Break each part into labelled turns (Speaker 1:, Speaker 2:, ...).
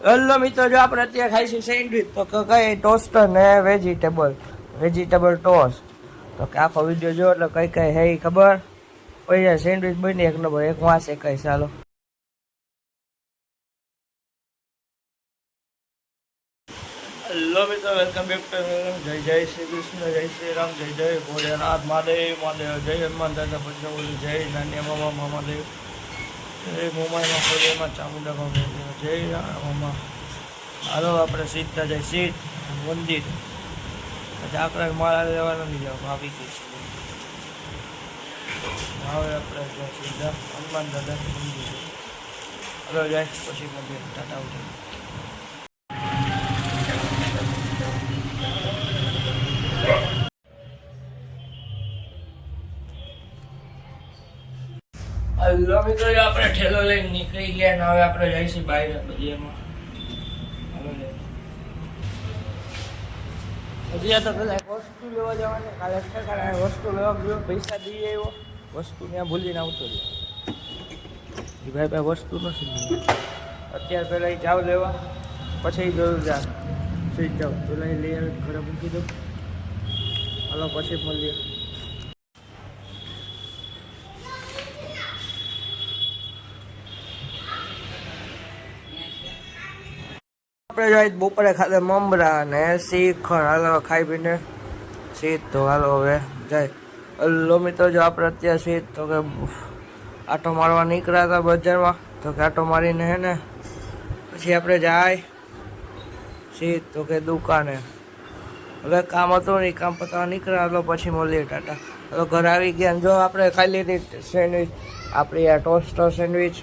Speaker 1: Hello મિત્રો, જો આપણે અત્યારે ખાઈશું સેન્ડવીચ, તો કઈ ટોસ્ટર ને વેજીટેબલ ટોસ્ટ. તો કે આખો વિડીયો જો એટલે કઈ કઈ હે ખબર પડી જાય. સેન્ડવીચ બની એક નંબર, એક વાંસે કઈ. ચાલો હલો મિત્રો, વેલકમ બેક ટુ જય જય શ્રી કૃષ્ણ, જય શ્રી રામ, જય જય ભોલેનાથ, મહાદેવ મહાદેવ, જય હનુમાન દાદા પંચમુલી, જય નાની મામા મહાદેવ, જય મુંબઈમાં ફોલેમાં ચામુંડા જય રામા. હાલો આપણે સીધા જાય સીધ મંદિર. પછી આકડા માળા લેવાના નહીં જાવ, ભાવી ગઈ છે. હવે આપણે સીધા હનુમાન દાદા મંદિર. હાલો જાય પછી મંદિર. ટાટા ઉઠે. હલો મિત્રો, આપણે ઠેલો લઈને નીકળી ગયા ને હવે આપણે જઈશું બહાર બધી એમાં. હજી તો પેલા એક વસ્તુ લેવા જવાની, કાલે વસ્તુ લેવા ગયો, પૈસા દઈ આવ્યો, વસ્તુ ત્યાં ભૂલીને આવતો રહ્યો. એ ભાઈ ભાઈ વસ્તુ નથી. અત્યારે પેલા એ જાવ લેવા, પછી જોયું જા સુઈ જાવ, પેલા એ લઈ આવી ઘરે મૂકી દઉં. હાલો પછી મળીએ. આપણે જાય બપોરે ખાતે મમરા ને શ્રીખંડ. હાલો ખાઈ પીને સીધ તો હાલો હવે જાય. હલો મિત્રો, જો આપણે અત્યારે સીધ તો કે આટો મારવા નીકળ્યા હતા બજારમાં, તો કે આટો મારીને હે ને પછી આપણે જાય સીધ તો કે દુકાને. હવે કામ હતું નહીં, કામ પતાવવા નીકળ્યા. હાલો પછી મળીએ. ટાટા. હવે ઘર આવી ગયા. જો આપણે ખાઈ લીધી સેન્ડવીચ, આપણી આ ટોસ્ટર સેન્ડવીચ.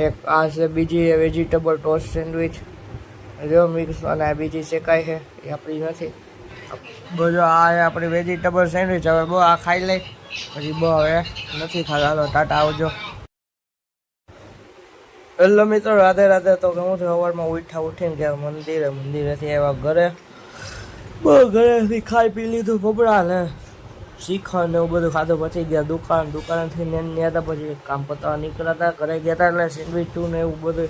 Speaker 1: એક આ છે બીજી વેજીટેબલ ટોસ્ટ સેન્ડવીચ. જો મિક્સ અને આ બીજી શેકાય છે, એ આપણી નથી. બધો આ આપણી વેજીટેબલ સેન્ડવીચ. હવે બહુ આ ખાઈ લઈ પછી બહુ હવે નથી ખાતા. હાલો ટાટા, આવજો. હેલો મિત્રો, રાધે રાધે. તો હું સવારમાં ઉઠીને ગયા મંદિરેથી આવ્યા ઘરે. બહુ ઘરેથી ખાઈ પી લીધું, ભબડા ને શ્રીખંડ ને એવું બધું ખાધું. પછી ગયા દુકાનેથી ને હતા. પછી કામ પતાવવા નીકળ્યા હતા. ઘરે ગયા હતા એટલે સેન્ડવીચ ને એવું બધું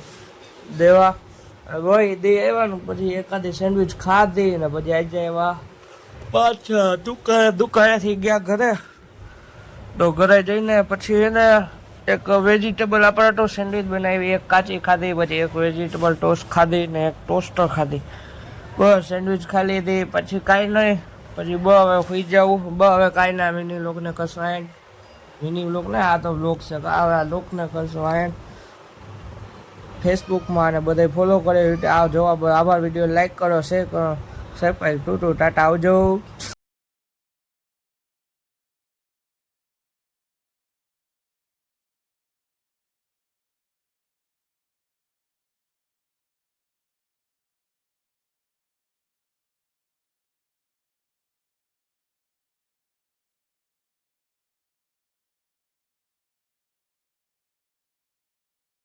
Speaker 1: દેવા ભાઈ દે આવ્યા. પછી એકાદી સેન્ડવીચ ખાધી ને પછી આજે આવ્યા પાછા દુકાનેથી ગયા ઘરે. તો ઘરે જઈને પછી એને એક વેજીટેબલ આપણે તો સેન્ડવીચ બનાવી, એક કાચી ખાધી, પછી એક વેજીટેબલ ટોસ્ટ ખાધી ને એક ટોસ્ટર ખાધી. બસ સેન્ડવીચ ખાઈ લીધી. પછી કાંઈ નહીં, પછી હવે સુઈ જવું. હવે કાંઈ ના, મિની લોકને કશું આયન, મિની લોક ને આ તો બ્લોગ છે, હવે આ લોકને કશું આયન ફેસબુકમાં અને બધે ફોલો કરે. આ જવાબ આભાર. વિડીયો લાઈક કરો, શેર કરો, સબસ્ક્રાઈબ. ટાટા, આવજો.